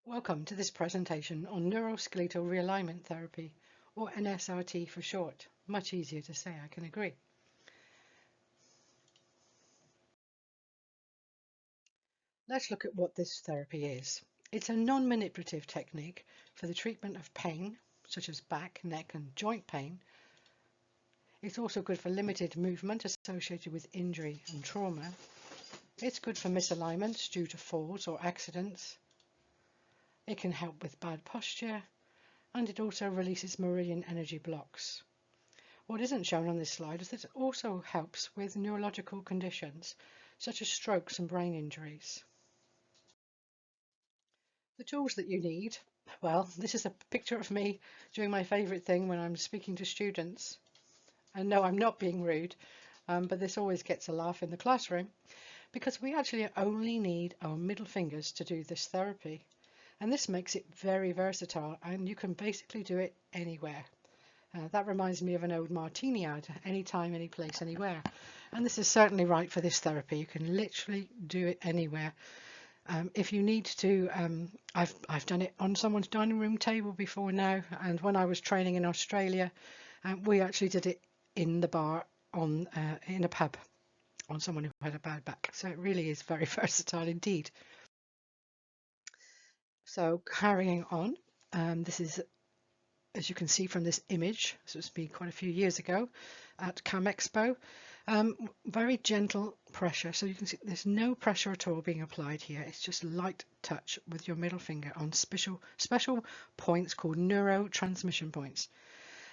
Welcome to this presentation on neuroskeletal realignment therapy, or NSRT for short. Much easier to say, I can agree. Let's look at what this therapy is. It's a non-manipulative technique for the treatment of pain, such as back, neck and joint pain. It's also good for limited movement associated with injury and trauma. It's good for misalignments due to falls or accidents. It can help with bad posture, and it also releases meridian energy blocks. What isn't shown on this slide is that it also helps with neurological conditions such as strokes and brain injuries. The tools that you need, well, this is a picture of me doing my favourite thing when I'm speaking to students. And no, I'm not being rude, but this always gets a laugh in the classroom because we actually only need our middle fingers to do this therapy. And this makes it very versatile, and you can basically do it anywhere. That reminds me of an old Martini ad, anytime, any place, anywhere. And this is certainly right for this therapy. You can literally do it anywhere. If you need to, I've done it on someone's dining room table before now, and when I was training in Australia, we actually did it in the bar in a pub on someone who had a bad back. So it really is very versatile indeed. So carrying on, this is, as you can see from this image, this was me quite a few years ago at Cam Expo, very gentle pressure. So you can see there's no pressure at all being applied here. It's just light touch with your middle finger on special points called neurotransmission points.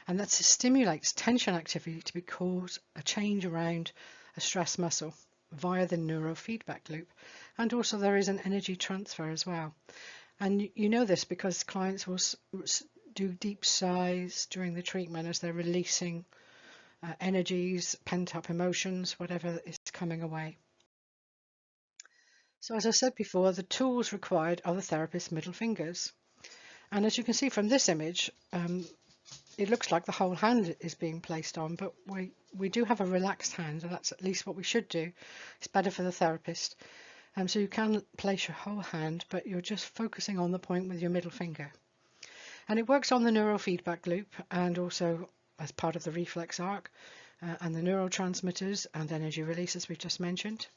And that stimulates tension activity to cause a change around a stress muscle via the neurofeedback loop. And also there is an energy transfer as well. And you know this because clients will do deep sighs during the treatment as they're releasing energies, pent-up emotions, whatever is coming away. So as I said before, the tools required are the therapist's middle fingers. And as you can see from this image, it looks like the whole hand is being placed on, but we do have a relaxed hand, and that's at least what we should do. It's better for the therapist. So you can place your whole hand, but you're just focusing on the point with your middle finger. And it works on the neurofeedback loop and also as part of the reflex arc and the neurotransmitters and energy release, as we've just mentioned.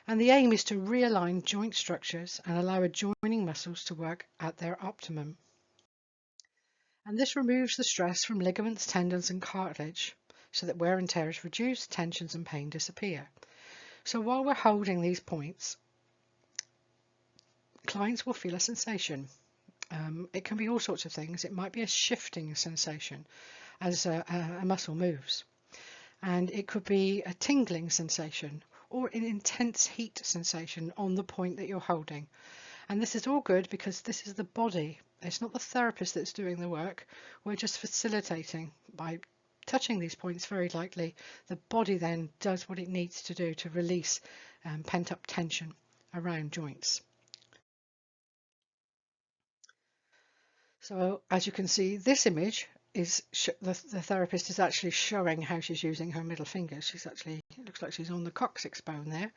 And the aim is to realign joint structures and allow adjoining muscles to work at their optimum. And this removes the stress from ligaments, tendons and cartilage so that wear and tear is reduced, tensions and pain disappear. So while we're holding these points, clients will feel a sensation. It can be all sorts of things. It might be a shifting sensation as a muscle moves. And it could be a tingling sensation or an intense heat sensation on the point that you're holding. And this is all good because this is the body. It's not the therapist that's doing the work. We're just facilitating by touching these points very lightly. The body then does what it needs to do to release pent-up tension around joints. So as you can see, this image is the therapist is actually showing how she's using her middle finger. She's actually, it looks like she's on the coccyx bone there.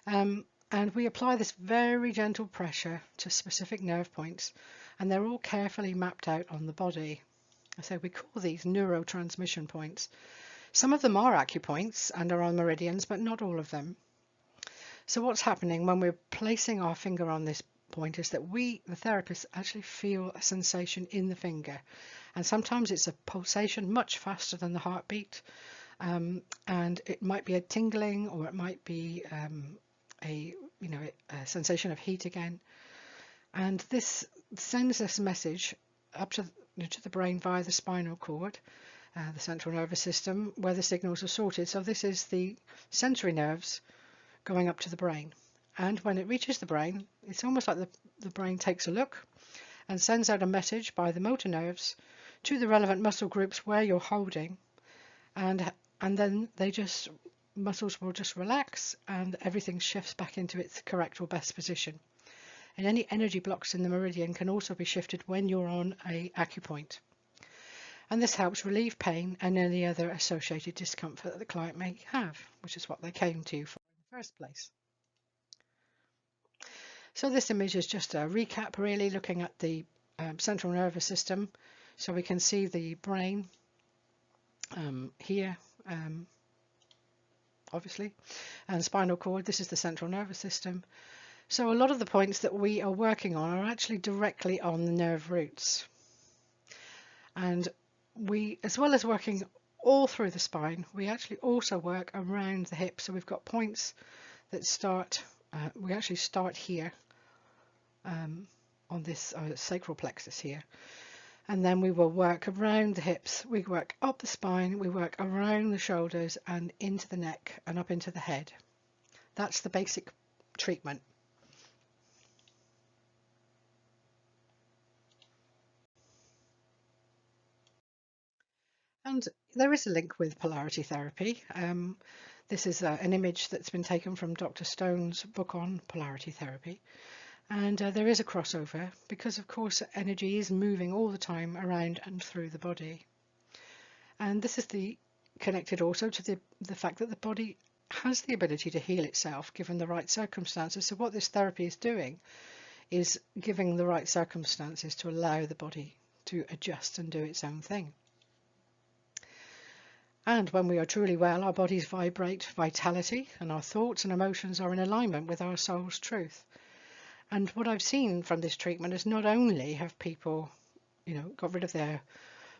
And we apply this very gentle pressure to specific nerve points, and they're all carefully mapped out on the body. So we call these neurotransmission points. Some of them are acupoints and are on meridians, but not all of them. So what's happening when we're placing our finger on this point is that we, the therapists, actually feel a sensation in the finger, and sometimes it's a pulsation much faster than the heartbeat, and it might be a tingling, or it might be a sensation of heat again, and this sends this message up to the brain via the spinal cord, the central nervous system, where the signals are sorted. So this is the sensory nerves going up to the brain. And when it reaches the brain, it's almost like the brain takes a look and sends out a message by the motor nerves to the relevant muscle groups where you're holding, and then muscles will just relax and everything shifts back into its correct or best position. And any energy blocks in the meridian can also be shifted when you're on a acupoint. And this helps relieve pain and any other associated discomfort that the client may have, which is what they came to you for in the first place. So this image is just a recap, really looking at the central nervous system. So we can see the brain here, obviously, and spinal cord. This is the central nervous system. So a lot of the points that we are working on are actually directly on the nerve roots. And we, as well as working all through the spine, we actually also work around the hips. So we've got points that start, we actually start here on this sacral plexus here. And then we will work around the hips, we work up the spine, we work around the shoulders and into the neck and up into the head. That's the basic treatment. And there is a link with polarity therapy. This is an image that's been taken from Dr. Stone's book on polarity therapy. And there is a crossover because, of course, energy is moving all the time around and through the body. And this is connected also to the fact that the body has the ability to heal itself given the right circumstances. So what this therapy is doing is giving the right circumstances to allow the body to adjust and do its own thing. And when we are truly well, our bodies vibrate vitality and our thoughts and emotions are in alignment with our soul's truth. And what I've seen from this treatment is not only have people, got rid of their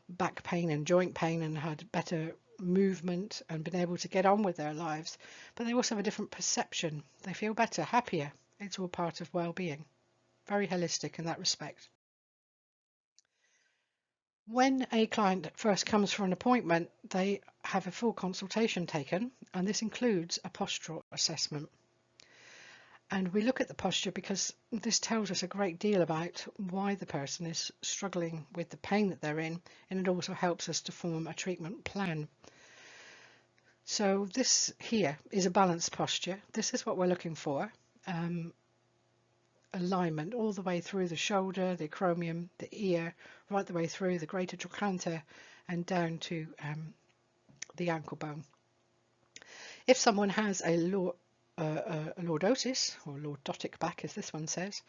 back pain and joint pain and had better movement and been able to get on with their lives, but they also have a different perception. They feel better, happier. It's all part of well-being. Very holistic in that respect. When a client first comes for an appointment, they have a full consultation taken, and this includes a postural assessment. And we look at the posture because this tells us a great deal about why the person is struggling with the pain that they're in, and it also helps us to form a treatment plan. So this here is a balanced posture. This is what we're looking for. Alignment all the way through the shoulder, the acromion, the ear, right the way through the greater trochanter and down to the ankle bone. If someone has a lordosis or lordotic back, as this one says,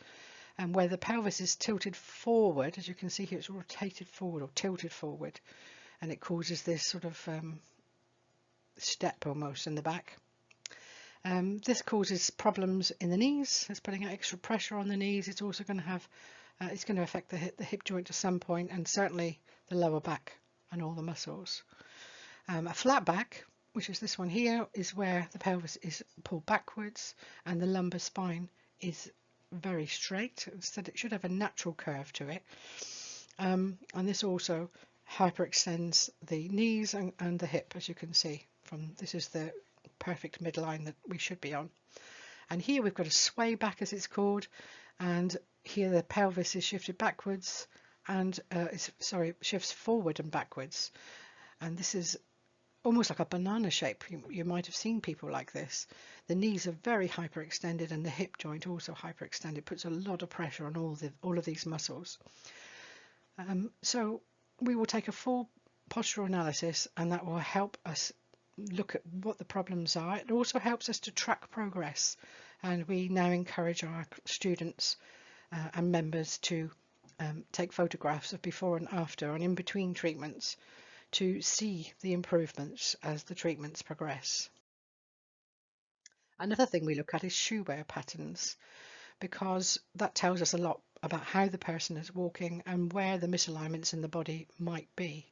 and where the pelvis is tilted forward, as you can see here, it's rotated forward or tilted forward, and it causes this sort of step almost in the back. This causes problems in the knees. It's putting extra pressure on the knees. It's also going to have, it's going to affect the hip joint at some point, and certainly the lower back and all the muscles. A flat back, which is this one here, is where the pelvis is pulled backwards and the lumbar spine is very straight. Instead, it should have a natural curve to it. And this also hyperextends the knees and the hip, as you can see. This is the perfect midline that we should be on. And here we've got a sway back, as it's called, and here the pelvis is shifted backwards and shifts forward and backwards. And this is almost like a banana shape. You might have seen people like this. The knees are very hyperextended and the hip joint also hyperextended. Puts a lot of pressure on all of these muscles. So we will take a full postural analysis, and that will help us look at what the problems are. It also helps us to track progress, and we now encourage our students and members to take photographs of before and after and in between treatments to see the improvements as the treatments progress. Another thing we look at is shoe wear patterns, because that tells us a lot about how the person is walking and where the misalignments in the body might be.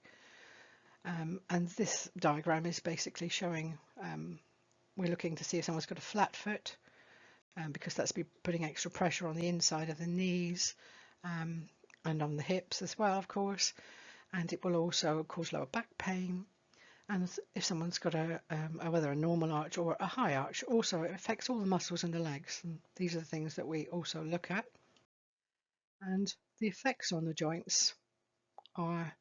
And this diagram is basically showing, we're looking to see if someone's got a flat foot, because that's putting extra pressure on the inside of the knees and on the hips as well, of course. And it will also cause lower back pain. And if someone's got whether a normal arch or a high arch, also it affects all the muscles in the legs. And these are the things that we also look at. And the effects on the joints are,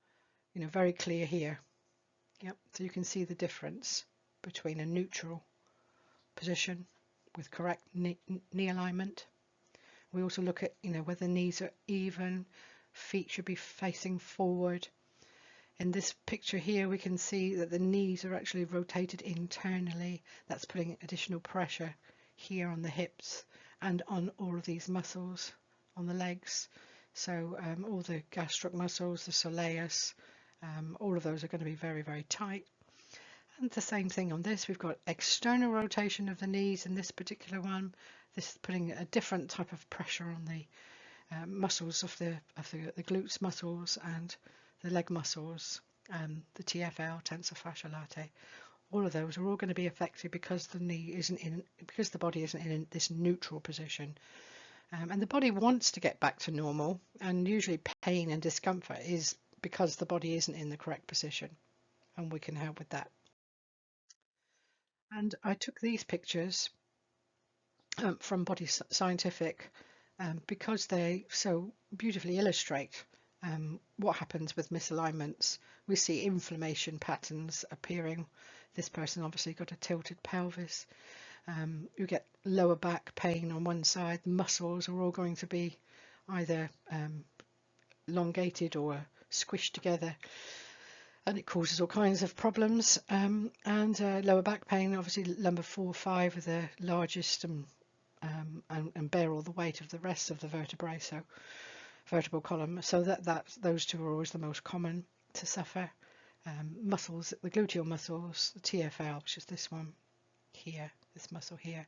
very clear here. Yep, so you can see the difference between a neutral position with correct knee alignment. We also look at, whether knees are even, feet should be facing forward. In this picture here, we can see that the knees are actually rotated internally. That's putting additional pressure here on the hips and on all of these muscles on the legs. So all the gastric muscles, the soleus, all of those are going to be very, very tight. And the same thing on this, we've got external rotation of the knees in this particular one. This is putting a different type of pressure on the muscles of the glutes muscles and the leg muscles, the TFL, tensor fascia latae. All of those are all going to be affected because the body isn't in this neutral position. And the body wants to get back to normal, and usually pain and discomfort is because the body isn't in the correct position, and we can help with that. And I took these pictures from Body Scientific because they so beautifully illustrate what happens with misalignments. We see inflammation patterns appearing. This person obviously got a tilted pelvis. You get lower back pain on one side. The muscles are all going to be either elongated or squished together, and it causes all kinds of problems. And lower back pain, obviously lumbar 4, 5 are the largest and bear all the weight of the rest of the vertebrae, so vertebral column. So those two are always the most common to suffer. Muscles, the gluteal muscles, the TFL, which is this one here, this muscle here.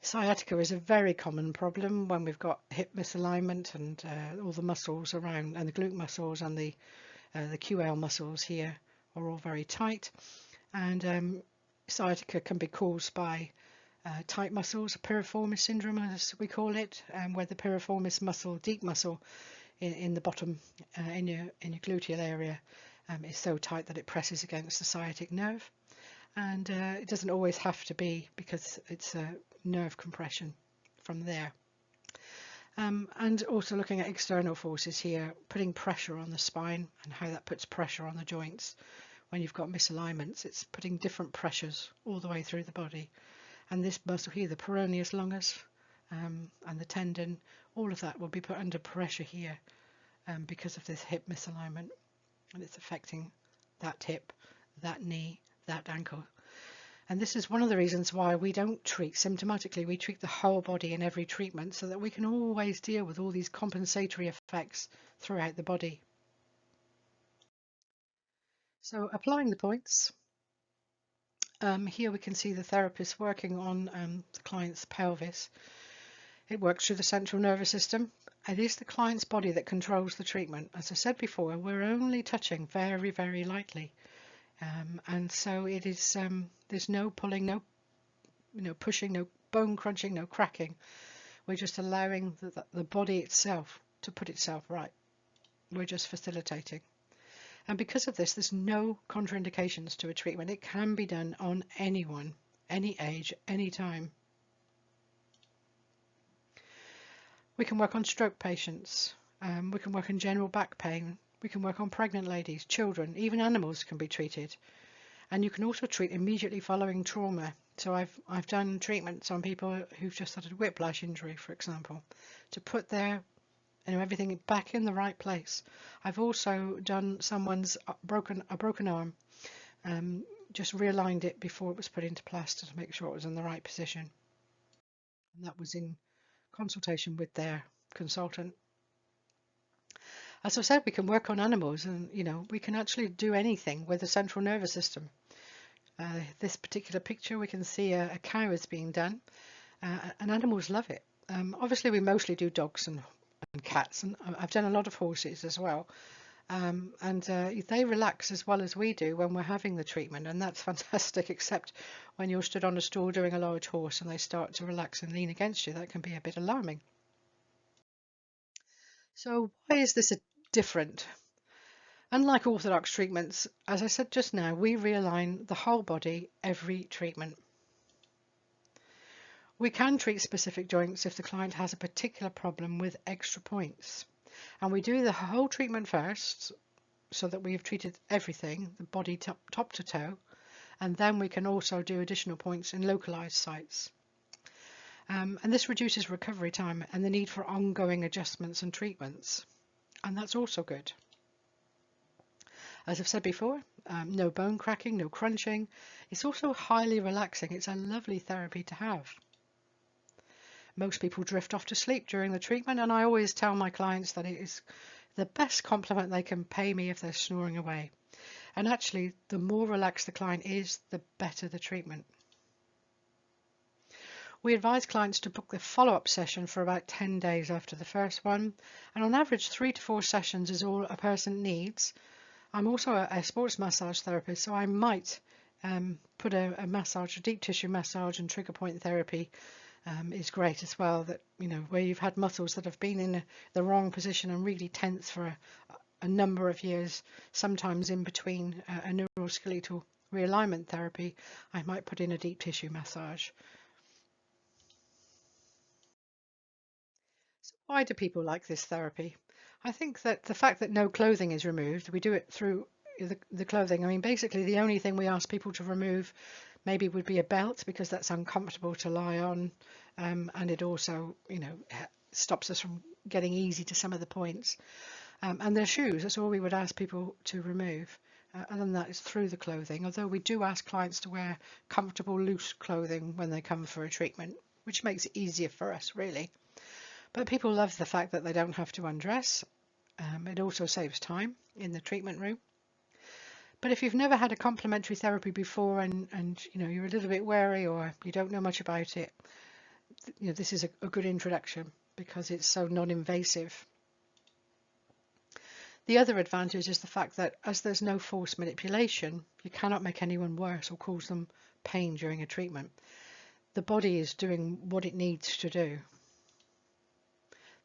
Sciatica is a very common problem when we've got hip misalignment and all the muscles around, and the glute muscles and the QL muscles here are all very tight. And sciatica can be caused by tight muscles, piriformis syndrome as we call it, where the piriformis muscle, deep muscle in the bottom in your gluteal area is so tight that it presses against the sciatic nerve. And it doesn't always have to be because it's a nerve compression from there. And also looking at external forces here, putting pressure on the spine and how that puts pressure on the joints. When you've got misalignments, it's putting different pressures all the way through the body. And this muscle here, the peroneus longus and the tendon, all of that will be put under pressure here because of this hip misalignment. And it's affecting that hip, that knee, that ankle. And this is one of the reasons why we don't treat symptomatically. We treat the whole body in every treatment so that we can always deal with all these compensatory effects throughout the body. So applying the points. Here we can see the therapist working on the client's pelvis. It works through the central nervous system. It is the client's body that controls the treatment. As I said before, we're only touching very, very lightly. And so it is, there's no pulling, no pushing, no bone crunching, no cracking. We're just allowing the body itself to put itself right. We're just facilitating. And because of this, there's no contraindications to a treatment. It can be done on anyone, any age, any time. We can work on stroke patients. We can work on general back pain. We can work on pregnant ladies, children, even animals can be treated. And you can also treat immediately following trauma. So I've done treatments on people who've just had a whiplash injury, for example, to put their everything back in the right place. I've also done someone's a broken arm, just realigned it before it was put into plaster to make sure it was in the right position. And that was in consultation with their consultant. As I said, we can work on animals, and we can actually do anything with the central nervous system. This particular picture, we can see a cow is being done, and animals love it. Obviously, we mostly do dogs and cats, and I've done a lot of horses as well. And they relax as well as we do when we're having the treatment, and that's fantastic, except when you're stood on a stool doing a large horse and they start to relax and lean against you. That can be a bit alarming. So why is this different? Unlike orthodox treatments, as I said just now, we realign the whole body every treatment. We can treat specific joints if the client has a particular problem with extra points. And we do the whole treatment first so that we have treated everything, the body top to toe, and then we can also do additional points in localized sites. And this reduces recovery time and the need for ongoing adjustments and treatments. And that's also good. As I've said before, no bone cracking, no crunching. It's also highly relaxing. It's a lovely therapy to have. most people drift off to sleep during the treatment, and I always tell my clients that it is the best compliment they can pay me if they're snoring away. And actually, the more relaxed the client is, the better the treatment. We advise clients to book their follow-up session for about 10 days after the first one, and on average 3 to 4 sessions is all a person needs. I'm also a sports massage therapist, so I might put a massage, a deep tissue massage and trigger point therapy is great as well, that, you know, where you've had muscles that have been in the wrong position and really tense for a number of years, sometimes in between a neuroskeletal realignment therapy, I might put in a deep tissue massage. So why do people like this therapy? I think that the fact that no clothing is removed, we do it through the clothing. I mean, basically the only thing we ask people to remove maybe would be a belt, because that's uncomfortable to lie on, and it also, you know, stops us from getting easy to some of the points. And their shoes, that's all we would ask people to remove. Other than that, it's through the clothing, although we do ask clients to wear comfortable, loose clothing when they come for a treatment, which makes it easier for us, really. But people love the fact that they don't have to undress. It also saves time in the treatment room. But if you've never had a complementary therapy before, and you know, you're a little bit wary or you don't know much about it, you know, this is a good introduction because it's so non-invasive. The other advantage is the fact that as there's no forced manipulation, you cannot make anyone worse or cause them pain during a treatment. The body is doing what it needs to do.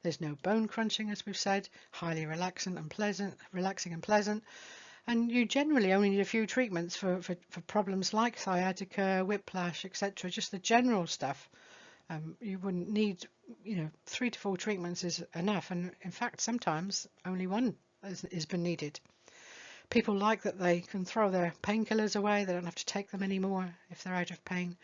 There's no bone crunching, as we've said, highly relaxing and pleasant, and you generally only need a few treatments for problems like sciatica, whiplash, etc., just the general stuff. You wouldn't need, you know, 3 to 4 treatments is enough, and in fact sometimes only one has been needed. People like that they can throw their painkillers away, they don't have to take them anymore if they're out of pain.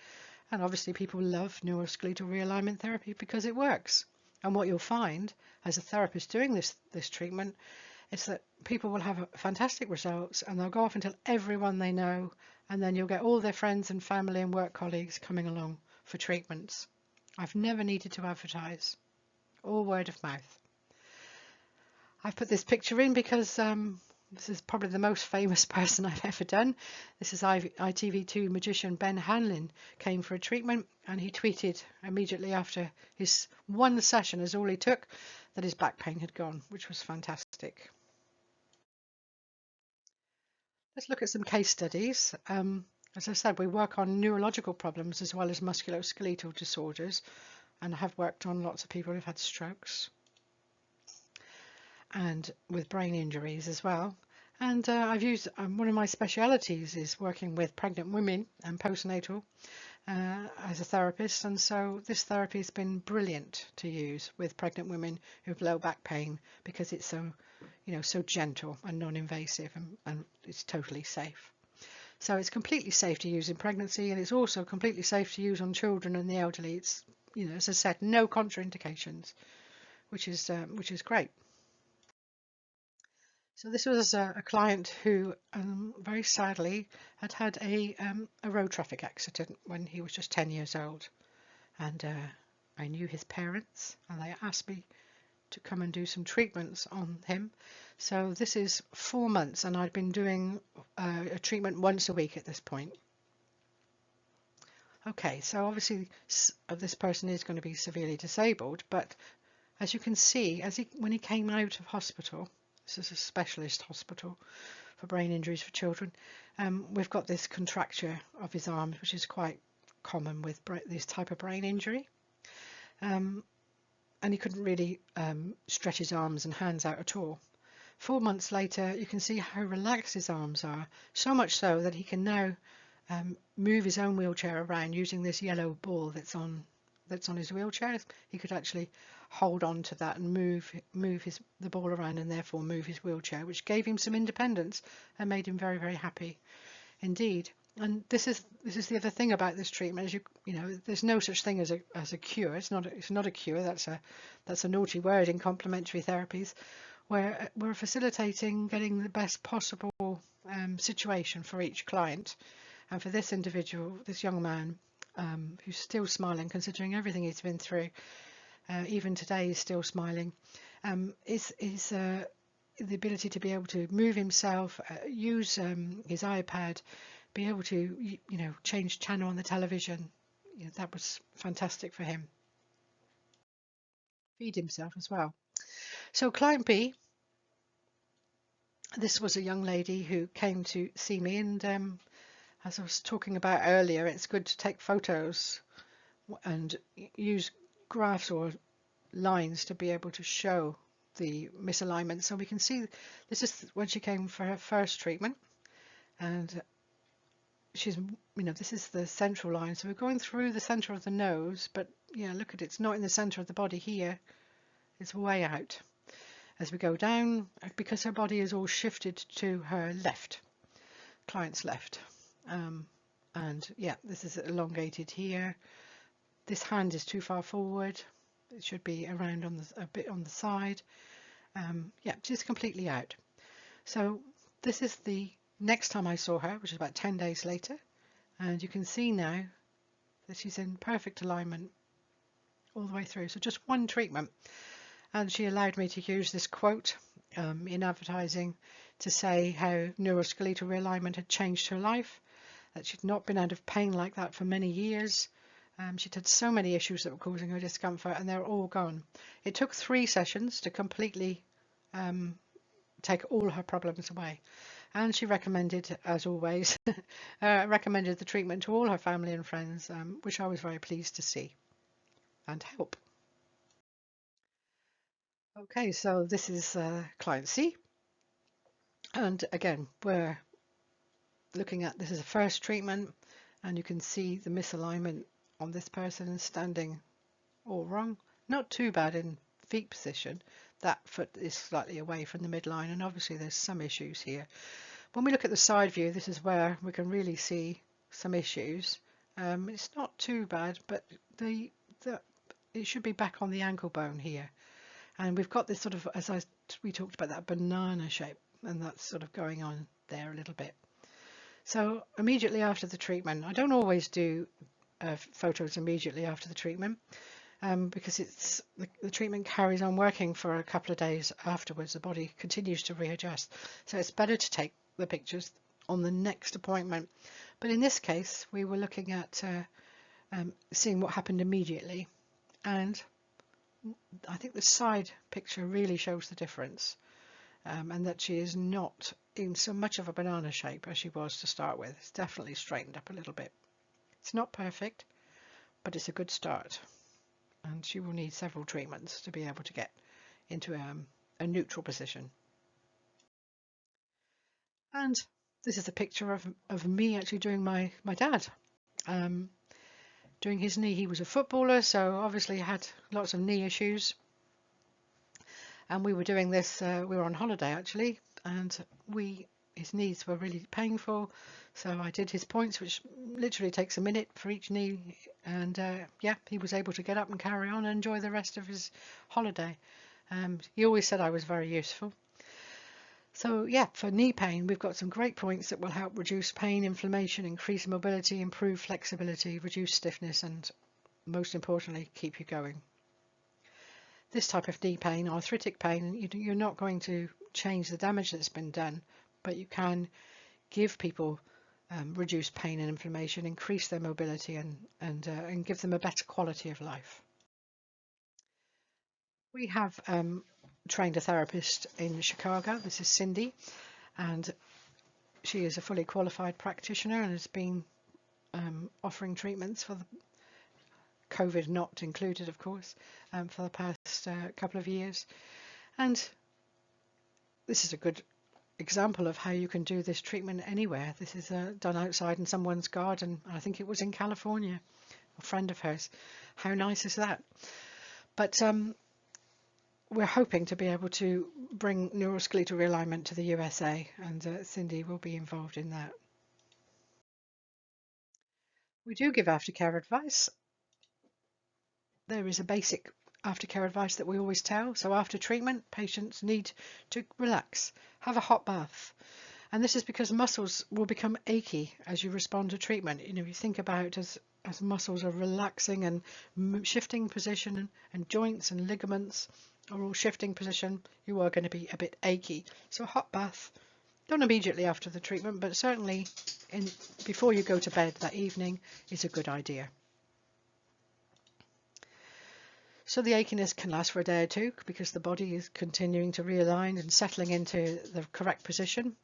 And obviously people love neuroskeletal realignment therapy because it works. And what you'll find as a therapist doing this treatment is that people will have fantastic results, and they'll go off and tell everyone they know, and then you'll get all their friends and family and work colleagues coming along for treatments. I've never needed to advertise, all word of mouth. I've put this picture in because this is probably the most famous person I've ever done. This is ITV2 magician Ben Hanlon came for a treatment, and he tweeted immediately after his one session, as all he took, that his back pain had gone, which was fantastic. Let's look at some case studies. As I said, we work on neurological problems as well as musculoskeletal disorders, and I have worked on lots of people who've had strokes and with brain injuries as well. And I've used, one of my specialities is working with pregnant women and postnatal as a therapist, and so this therapy has been brilliant to use with pregnant women who have low back pain because it's so, you know, so gentle and non-invasive, and it's totally safe. So it's completely safe to use in pregnancy, and it's also completely safe to use on children and the elderly. It's, you know, as I said, no contraindications, which is great. So this was a client who very sadly had a road traffic accident when he was just 10 years old, and I knew his parents, and they asked me to come and do some treatments on him. So this is 4 months, and I'd been doing a treatment once a week at this point. Okay, so obviously this person is going to be severely disabled, but as you can see, when he came out of hospital, this is a specialist hospital for brain injuries for children, we've got this contracture of his arms, which is quite common with this type of brain injury. And he couldn't really stretch his arms and hands out at all. 4 months later, you can see how relaxed his arms are, so much so that he can now move his own wheelchair around using this yellow ball that's on his wheelchair. He could actually hold on to that and move the ball around, and therefore move his wheelchair, which gave him some independence and made him very, very happy indeed. And this is the other thing about this treatment, is you know, there's no such thing as a cure. It's not a cure. That's a naughty word in complementary therapies, where we're facilitating getting the best possible situation for each client. And for this individual, this young man, who's still smiling considering everything he's been through. Even today he's still smiling. Is the ability to be able to move himself, use his iPad, be able to change channel on the television. That was fantastic for him. Feed himself as well. So client B, this was a young lady who came to see me, and as I was talking about earlier, it's good to take photos and use graphs or lines to be able to show the misalignment. So we can see this is when she came for her first treatment, and she's, this is the central line. So we're going through the center of the nose, but yeah, look at it, it's not in the center of the body here. It's way out. As we go down, because her body is all shifted to her left, client's left. And yeah, this is elongated here. This hand is too far forward. It should be around on a bit on the side. Yeah, just completely out. So this is the next time I saw her, which is about 10 days later. And you can see now that she's in perfect alignment all the way through. So just one treatment. And she allowed me to use this quote in advertising to say how neuroskeletal realignment had changed her life, that she'd not been out of pain like that for many years. She'd had so many issues that were causing her discomfort, and they're all gone. It took 3 sessions to completely take all her problems away. And she recommended, as always, recommended the treatment to all her family and friends, which I was very pleased to see and help. Okay, so this is client C, and again we're looking at, this is a first treatment, and you can see the misalignment on this person standing all wrong. Not too bad in feet position. That foot is slightly away from the midline, and obviously there's some issues here. When we look at the side view, this is where we can really see some issues. It's not too bad, but it should be back on the ankle bone here. And we've got this sort of, we talked about that banana shape, and that's sort of going on there a little bit. So immediately after the treatment, I don't always do photos immediately after the treatment, because it's the treatment carries on working for a couple of days afterwards. The body continues to readjust. So it's better to take the pictures on the next appointment. But in this case, we were looking at seeing what happened immediately, and I think the side picture really shows the difference, and that she is not in so much of a banana shape as she was to start with. It's definitely straightened up a little bit. It's not perfect, but it's a good start, and she will need several treatments to be able to get into a neutral position. And this is a picture of me actually doing my dad. Doing his knee. He was a footballer, so obviously had lots of knee issues. And we were doing this, we were on holiday actually, and his knees were really painful. So I did his points, which literally takes a minute for each knee. And yeah, he was able to get up and carry on and enjoy the rest of his holiday. He always said I was very useful. So yeah, for knee pain, we've got some great points that will help reduce pain, inflammation, increase mobility, improve flexibility, reduce stiffness, and most importantly, keep you going. This type of knee pain, arthritic pain, you're not going to change the damage that's been done, but you can give people reduced pain and inflammation, increase their mobility, and give them a better quality of life. We have trained a therapist in Chicago. This is Cindy, and she is a fully qualified practitioner and has been offering treatments for the COVID not included, of course, for the past couple of years. And this is a good example of how you can do this treatment anywhere. This is done outside in someone's garden. I think it was in California, a friend of hers. How nice is that? But we're hoping to be able to bring neuroskeletal realignment to the USA, and Cindy will be involved in that. We do give aftercare advice. There is a basic aftercare advice that we always tell. So after treatment, patients need to relax, have a hot bath. And this is because muscles will become achy as you respond to treatment. You think about as as muscles are relaxing and shifting position, and joints and ligaments are all shifting position, you are going to be a bit achy. So a hot bath, not immediately after the treatment, but certainly before you go to bed that evening is a good idea. So the achiness can last for a day or two because the body is continuing to realign and settling into the correct position.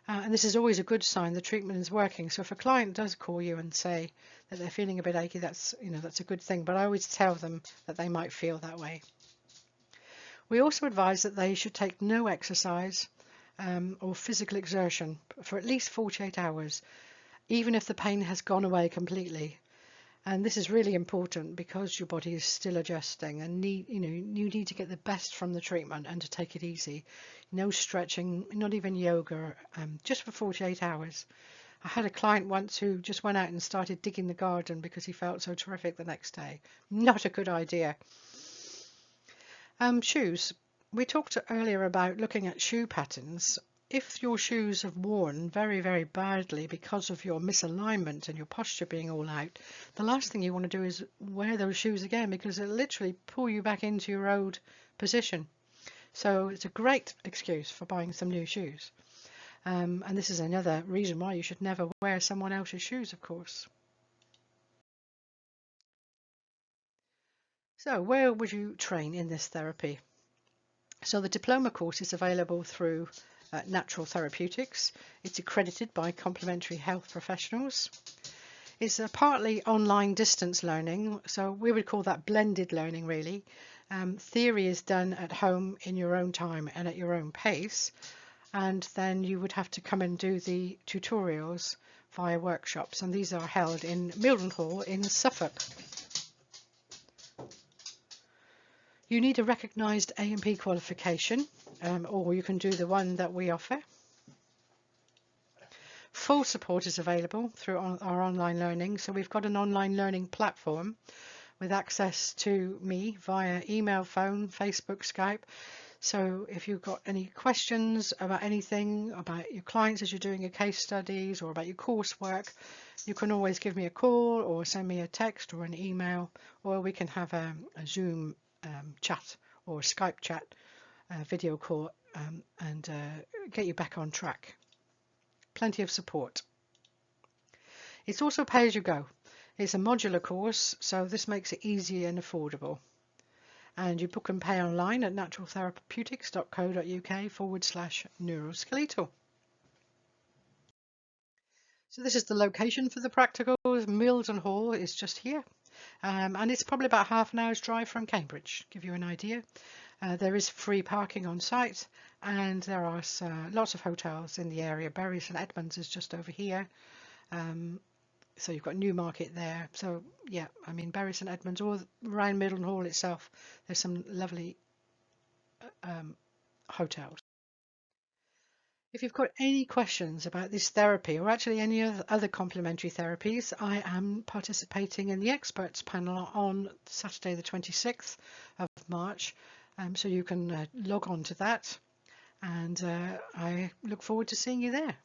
And this is always a good sign the treatment is working. So if a client does call you and say that they're feeling a bit achy, that's a good thing. But I always tell them that they might feel that way. We also advise that they should take no exercise or physical exertion for at least 48 hours, even if the pain has gone away completely. And this is really important because your body is still adjusting, and you need to get the best from the treatment and to take it easy. No stretching, not even yoga, just for 48 hours. I had a client once who just went out and started digging the garden because he felt so terrific the next day. Not a good idea. Shoes. We talked earlier about looking at shoe patterns. If your shoes have worn very, very badly because of your misalignment and your posture being all out, the last thing you want to do is wear those shoes again, because it'll literally pull you back into your old position. So it's a great excuse for buying some new shoes. And this is another reason why you should never wear someone else's shoes, of course. So where would you train in this therapy? So the diploma course is available through Natural Therapeutics. It's accredited by complementary health professionals. It's partly online distance learning, so we would call that blended learning really. Theory is done at home in your own time and at your own pace, and then you would have to come and do the tutorials via workshops, and these are held in Mildenhall in Suffolk. You need a recognised A&P qualification, or you can do the one that we offer. Full support is available through our online learning. So we've got an online learning platform with access to me via email, phone, Facebook, Skype. So if you've got any questions about anything, about your clients as you're doing your case studies or about your coursework, you can always give me a call or send me a text or an email, or we can have a Zoom chat or Skype chat, video call, and get you back on track. Plenty of support. It's also pay as you go. It's a modular course, so this makes it easy and affordable. And you book and pay online at naturaltherapeutics.co.uk/neuroskeletal. So this is the location for the practicals. Mildenhall is just here. And it's probably about half an hour's drive from Cambridge, give you an idea. There is free parking on site, and there are lots of hotels in the area. Bury St Edmunds is just over here. So you've got Newmarket there. So yeah, I mean, Bury St Edmunds or around Mildenhall itself, there's some lovely hotels. If you've got any questions about this therapy or actually any other complementary therapies, I am participating in the experts panel on Saturday the 26th of March, so you can log on to that, and I look forward to seeing you there.